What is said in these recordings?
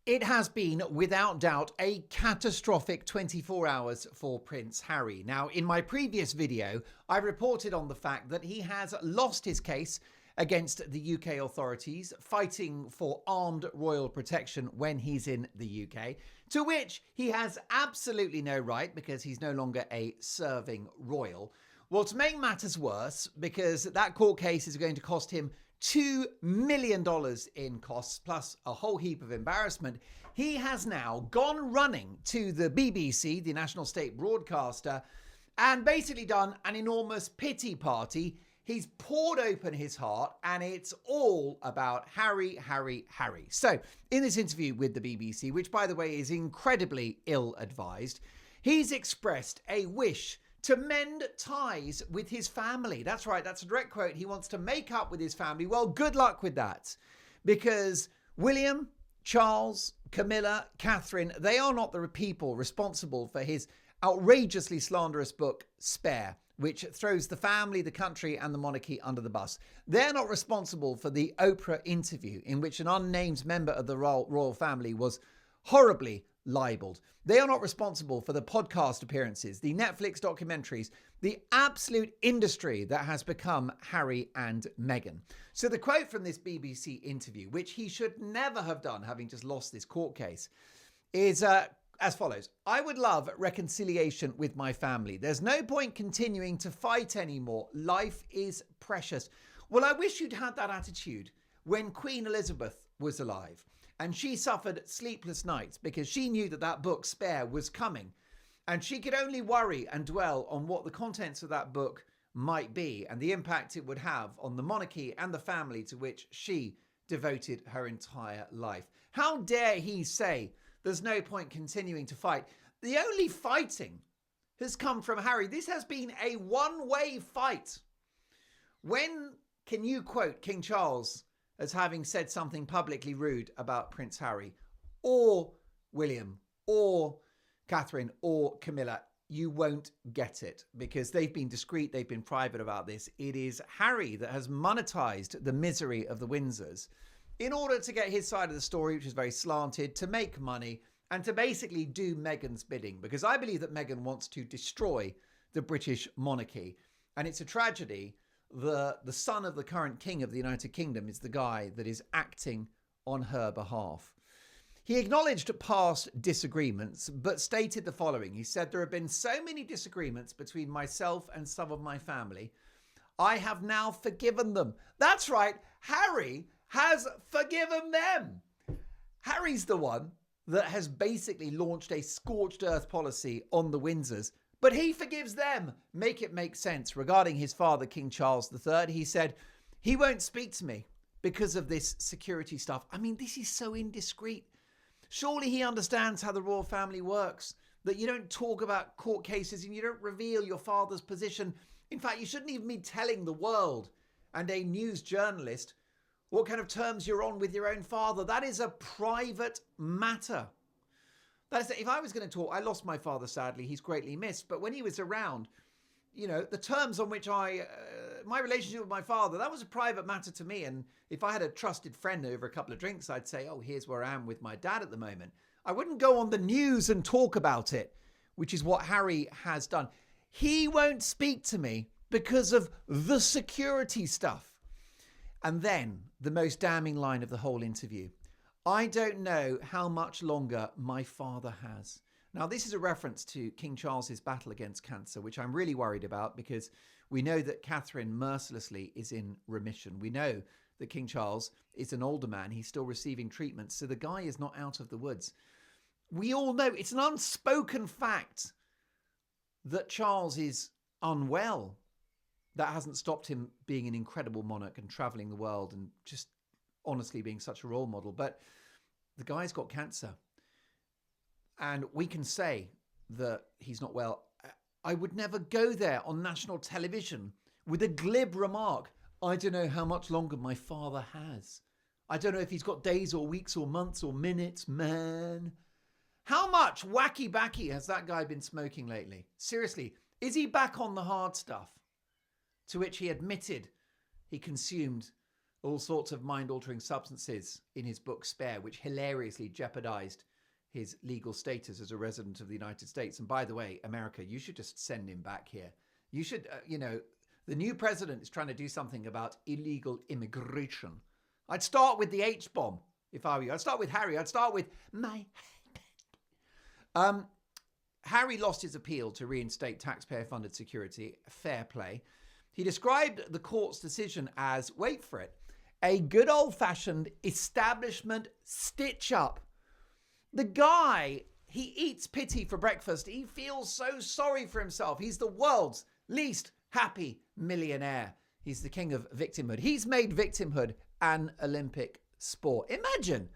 It has been, without doubt, a catastrophic 24 hours for Prince Harry. Now, in my previous video, I reported on the fact that he has lost his case against the UK authorities, fighting for armed royal protection when he's in the UK, to which he has absolutely no right because he's no longer a serving royal. Well, to make matters worse, because that court case is going to cost him $2 million in costs, plus a whole heap of embarrassment, he has now gone running to the BBC, the national state broadcaster, and basically done an enormous pity party. He's poured open his heart, and it's all about Harry, Harry, Harry. So, in this interview with the BBC, which, by the way, is incredibly ill-advised, he's expressed a wish to mend ties with his family. That's right, that's a direct quote. He wants to make up with his family. Well, good luck with that. Because William, Charles, Camilla, Catherine, they are not the people responsible for his outrageously slanderous book, Spare, which throws the family, the country, and the monarchy under the bus. They're not responsible for the Oprah interview in which an unnamed member of the royal family was horribly libeled. They are not responsible for the podcast appearances, the Netflix documentaries, the absolute industry that has become Harry and Meghan. So the quote from this BBC interview, which he should never have done, having just lost this court case, is as follows. "I would love reconciliation with my family. There's no point continuing to fight anymore. Life is precious." Well, I wish you'd had that attitude when Queen Elizabeth was alive. And she suffered sleepless nights because she knew that that book, Spare, was coming. And she could only worry and dwell on what the contents of that book might be and the impact it would have on the monarchy and the family to which she devoted her entire life. How dare he say there's no point continuing to fight? The only fighting has come from Harry. This has been a one-way fight. When can you quote King Charles as having said something publicly rude about Prince Harry or William or Catherine or Camilla? You won't get it because they've been discreet, they've been private about this. It is Harry that has monetized the misery of the Windsors in order to get his side of the story, which is very slanted, to make money and to basically do Meghan's bidding, because I believe that Meghan wants to destroy the British monarchy. And it's a tragedy. The son of the current king of the United Kingdom is the guy that is acting on her behalf. He acknowledged past disagreements, but stated the following. He said, "There have been so many disagreements between myself and some of my family. I have now forgiven them." That's right. Harry has forgiven them. Harry's the one that has basically launched a scorched earth policy on the Windsors. But he forgives them. Make it make sense. Regarding his father, King Charles III, he said, "He won't speak to me because of this security stuff." I mean, this is so indiscreet. Surely he understands how the royal family works, that you don't talk about court cases and you don't reveal your father's position. In fact, you shouldn't even be telling the world and a news journalist what kind of terms you're on with your own father. That is a private matter. If I was going to talk, I lost my father, sadly. He's greatly missed. But when he was around, you know, the terms on which my relationship with my father, that was a private matter to me. And if I had a trusted friend over a couple of drinks, I'd say, "Oh, here's where I am with my dad at the moment." I wouldn't go on the news and talk about it, which is what Harry has done. He won't speak to me because of the security stuff. And then the most damning line of the whole interview. "I don't know how much longer my father has." Now, this is a reference to King Charles's battle against cancer, which I'm really worried about because we know that Catherine mercilessly is in remission. We know that King Charles is an older man. He's still receiving treatment. So the guy is not out of the woods. We all know it's an unspoken fact that Charles is unwell. That hasn't stopped him being an incredible monarch and traveling the world and just honestly being such a role model. But the guy's got cancer. And we can say that he's not well. I would never go there on national television with a glib remark. "I don't know how much longer my father has. I don't know if he's got days or weeks or months or minutes, man." How much wacky backy has that guy been smoking lately? Seriously, is he back on the hard stuff? To which he admitted he consumed all sorts of mind-altering substances in his book Spare, which hilariously jeopardized his legal status as a resident of the United States. And by the way, America, you should just send him back here. You should, the new president is trying to do something about illegal immigration. I'd start with the H-bomb if I were you. I'd start with Harry. I'd start with my husband. Harry lost his appeal to reinstate taxpayer-funded security. Fair play. He described the court's decision as, wait for it, a good old-fashioned establishment stitch-up. The guy, he eats pity for breakfast. He feels so sorry for himself. He's the world's least happy millionaire. He's the king of victimhood. He's made victimhood an Olympic sport. Imagine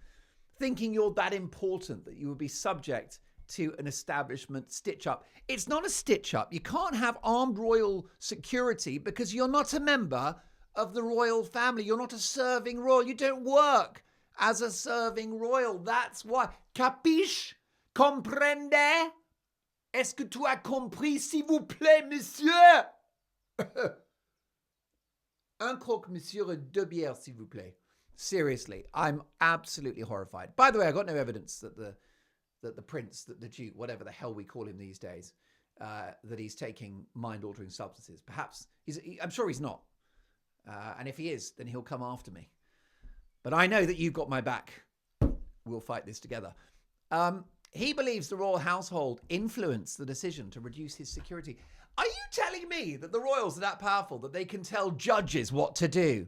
thinking you're that important that you would be subject to an establishment stitch-up. It's not a stitch-up. You can't have armed royal security because you're not a member of the royal family. You're not a serving royal. You don't work as a serving royal. That's why. Capiche? Comprende? Est-ce que tu as compris, s'il vous plaît, monsieur? Un croque, monsieur, et deux bières, s'il vous plaît. Seriously, I'm absolutely horrified. By the way, I got no evidence that the prince, that the duke, whatever the hell we call him these days, that he's taking mind-altering substances. Perhaps, I'm sure he's not. And if he is, then he'll come after me. But I know that you've got my back. We'll fight this together. He believes the royal household influenced the decision to reduce his security. Are you telling me that the royals are that powerful that they can tell judges what to do?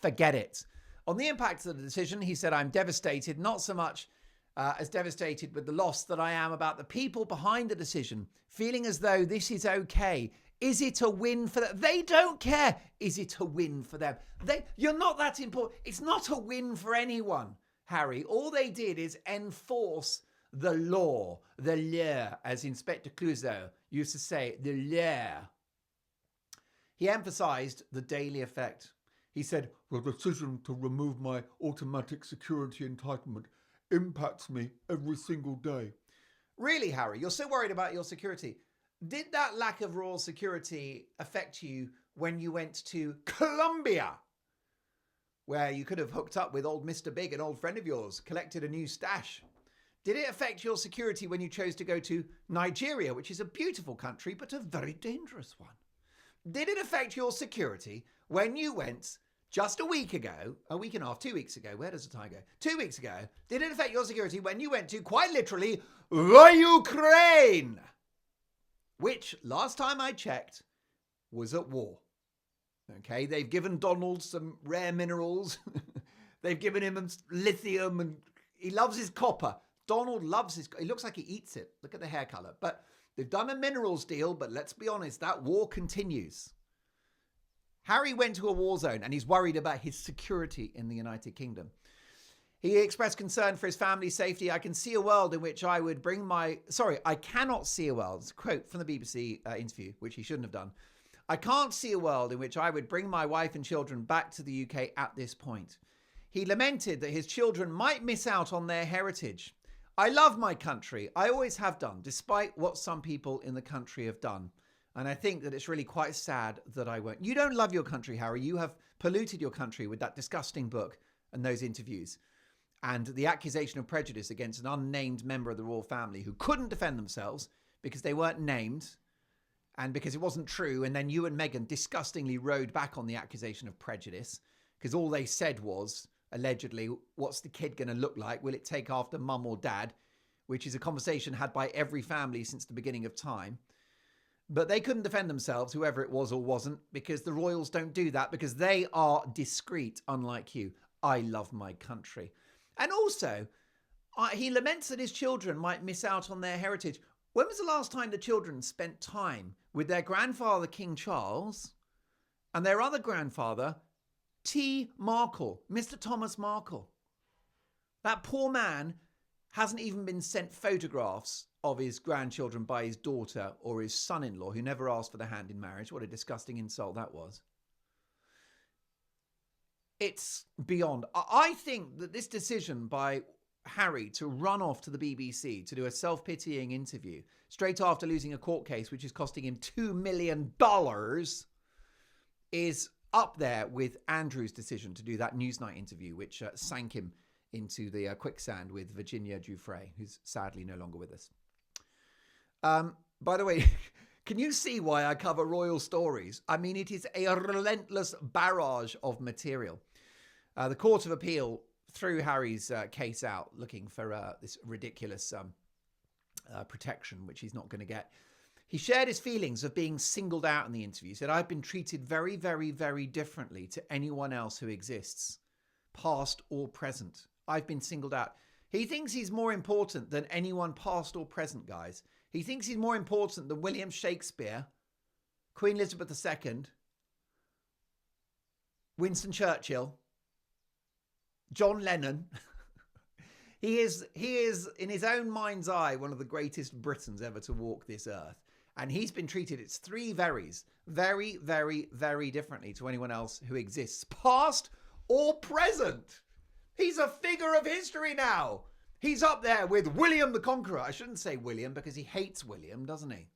Forget it. On the impact of the decision, he said, I'm devastated, not so much as devastated with the loss that I am about the people behind the decision, feeling as though this is okay. Is it a win for them? They don't care. Is it a win for them? You're not that important. It's not a win for anyone, Harry. All they did is enforce the law, the law, as Inspector Clouseau used to say, the law. He emphasized the daily effect. He said, the decision to remove my automatic security entitlement impacts me every single day. Really, Harry? You're so worried about your security. Did that lack of royal security affect you when you went to Colombia, where you could have hooked up with old Mr. Big, an old friend of yours, collected a new stash? Did it affect your security when you chose to go to Nigeria, which is a beautiful country, but a very dangerous one? Did it affect your security when you went just a week ago, a week and a half, 2 weeks ago? Where does the time go? 2 weeks ago. Did it affect your security when you went to, quite literally, the Ukraine? Which, last time I checked, was at war. Okay, they've given Donald some rare minerals. They've given him lithium, and he loves his copper. Donald loves his, he looks like he eats it. Look at the hair color. But they've done a minerals deal, but let's be honest, that war continues. Harry went to a war zone and he's worried about his security in the United Kingdom. He expressed concern for his family's safety. I can see a world in which I would bring my... I cannot see a world. It's a quote from the BBC interview, which he shouldn't have done. I can't see a world in which I would bring my wife and children back to the UK at this point. He lamented that his children might miss out on their heritage. I love my country. I always have done, despite what some people in the country have done. And I think that it's really quite sad that I won't. You don't love your country, Harry. You have polluted your country with that disgusting book and those interviews. And the accusation of prejudice against an unnamed member of the royal family who couldn't defend themselves because they weren't named and because it wasn't true. And then you and Meghan disgustingly rode back on the accusation of prejudice because all they said was, allegedly, what's the kid going to look like? Will it take after mum or dad? Which is a conversation had by every family since the beginning of time. But they couldn't defend themselves, whoever it was or wasn't, because the royals don't do that because they are discreet, unlike you. I love my country. And also, he laments that his children might miss out on their heritage. When was the last time the children spent time with their grandfather, King Charles, and their other grandfather, T. Markle, Mr. Thomas Markle? That poor man hasn't even been sent photographs of his grandchildren by his daughter or his son-in-law, who never asked for the hand in marriage. What a disgusting insult that was. It's beyond. I think that this decision by Harry to run off to the BBC to do a self-pitying interview straight after losing a court case, which is costing him $2 million, is up there with Andrew's decision to do that Newsnight interview, which sank him into the quicksand with Virginia Giuffre, who's sadly no longer with us. By the way, can you see why I cover royal stories? I mean, it is a relentless barrage of material. The Court of Appeal threw Harry's case out looking for this ridiculous protection, which he's not going to get. He shared his feelings of being singled out in the interview. He said, I've been treated very, very, very differently to anyone else who exists, past or present. I've been singled out. He thinks he's more important than anyone past or present, guys. He thinks he's more important than William Shakespeare, Queen Elizabeth II, Winston Churchill, John Lennon. He is, in his own mind's eye, one of the greatest Britons ever to walk this earth. And he's been treated, it's three verys, very, very, very differently to anyone else who exists, past or present. He's a figure of history now. He's up there with William the Conqueror. I shouldn't say William because he hates William, doesn't he?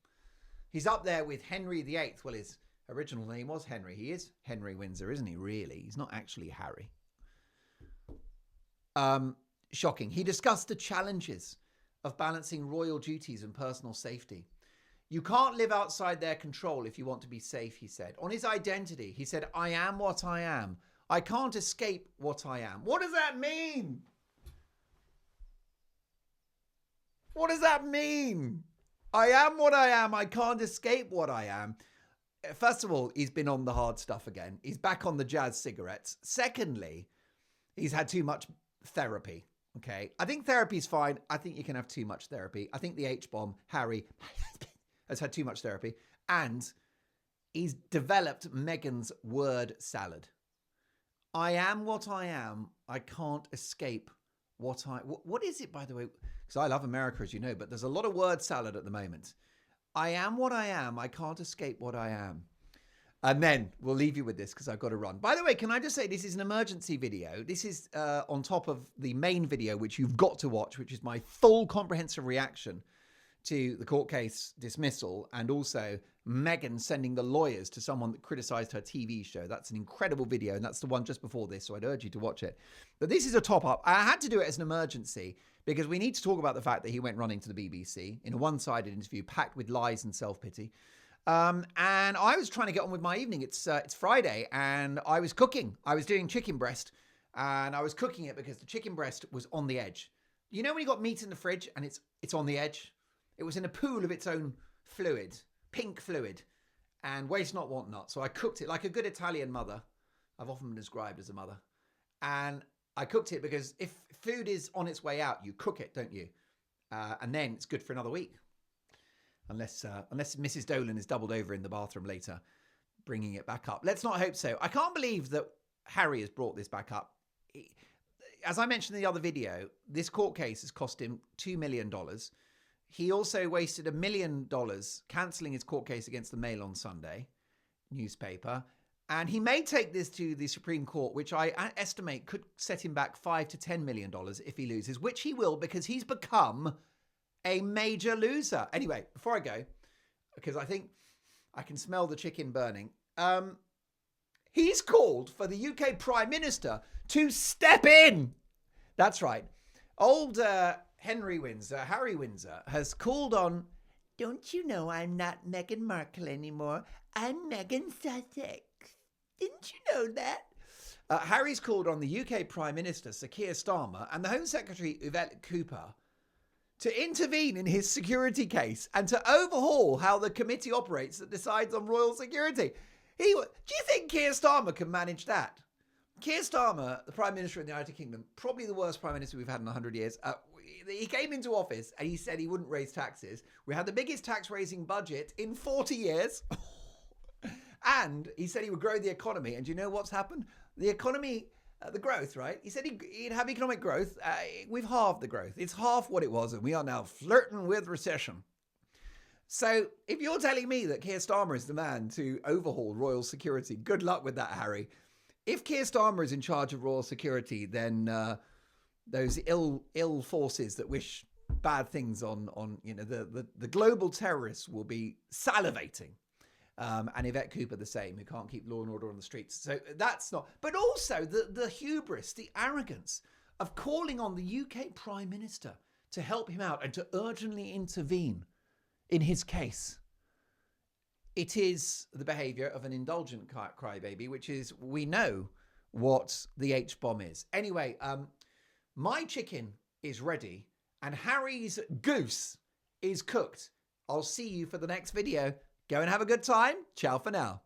He's up there with Henry VIII. Well, his original name was Henry. He is Henry Windsor, isn't he, really? He's not actually Harry. Shocking. He discussed the challenges of balancing royal duties and personal safety. You can't live outside their control if you want to be safe, he said. On his identity, he said, I am what I am. I can't escape what I am. What does that mean? What does that mean? I am what I am. I can't escape what I am. First of all, he's been on the hard stuff again. He's back on the jazz cigarettes. Secondly, he's had too much therapy. Okay. I think therapy's fine. I think you can have too much therapy. I think the H-bomb, Harry, has had too much therapy. And he's developed Meghan's word salad. I am what I am. I can't escape what I... What is it, by the way? Because I love America, as you know, but there's a lot of word salad at the moment. I am what I am. I can't escape what I am. And then we'll leave you with this because I've got to run. By the way, can I just say this is an emergency video. This is on top of the main video, which you've got to watch, which is my full comprehensive reaction to the court case dismissal and also Meghan sending the lawyers to someone that criticised her TV show. That's an incredible video, and that's the one just before this, so I'd urge you to watch it. But this is a top-up. I had to do it as an emergency because we need to talk about the fact that he went running to the BBC in a one-sided interview packed with lies and self-pity. And I was trying to get on with my evening. It's Friday, and I was cooking. I was doing chicken breast, and I was cooking it because the chicken breast was on the edge. You know when you got meat in the fridge and it's on the edge? It was in a pool of its own fluid, pink fluid, and waste not, want not. So I cooked it like a good Italian mother. I've often been described as a mother. And I cooked it because if food is on its way out, you cook it, don't you? And then it's good for another week. Unless Mrs. Dolan is doubled over in the bathroom later, bringing it back up. Let's not hope so. I can't believe that Harry has brought this back up. As I mentioned in the other video, this court case has cost him $2 million. He also wasted $1 million cancelling his court case against the Mail on Sunday newspaper. And he may take this to the Supreme Court, which I estimate could set him back $5 to $10 million if he loses, which he will because he's become a major loser. Anyway, before I go, because I think I can smell the chicken burning, he's called for the UK Prime Minister to step in. That's right. Old Harry Windsor, has called on, don't you know I'm not Meghan Markle anymore? I'm Meghan Sussex. Didn't you know that? Harry's called on the UK Prime Minister, Sir Keir Starmer, and the Home Secretary, Yvette Cooper, to intervene in his security case and to overhaul how the committee operates that decides on royal security. Do you think Keir Starmer can manage that? Keir Starmer, the Prime Minister of the United Kingdom, probably the worst Prime Minister we've had in 100 years. He came into office and he said he wouldn't raise taxes. We had the biggest tax-raising budget in 40 years. And he said he would grow the economy. And do you know what's happened? The economy, the growth, right? He said he'd have economic growth. We've halved the growth. It's half what it was. And we are now flirting with recession. So if you're telling me that Keir Starmer is the man to overhaul royal security, good luck with that, Harry. If Keir Starmer is in charge of royal security, then those ill forces that wish bad things on the global terrorists will be salivating. And Yvette Cooper the same, who can't keep law and order on the streets. So that's not... But also the hubris, the arrogance of calling on the UK Prime Minister to help him out and to urgently intervene in his case. It is the behaviour of an indulgent crybaby, which is, we know what the H-bomb is. Anyway, my chicken is ready and Harry's goose is cooked. I'll see you for the next video. Go and have a good time. Ciao for now.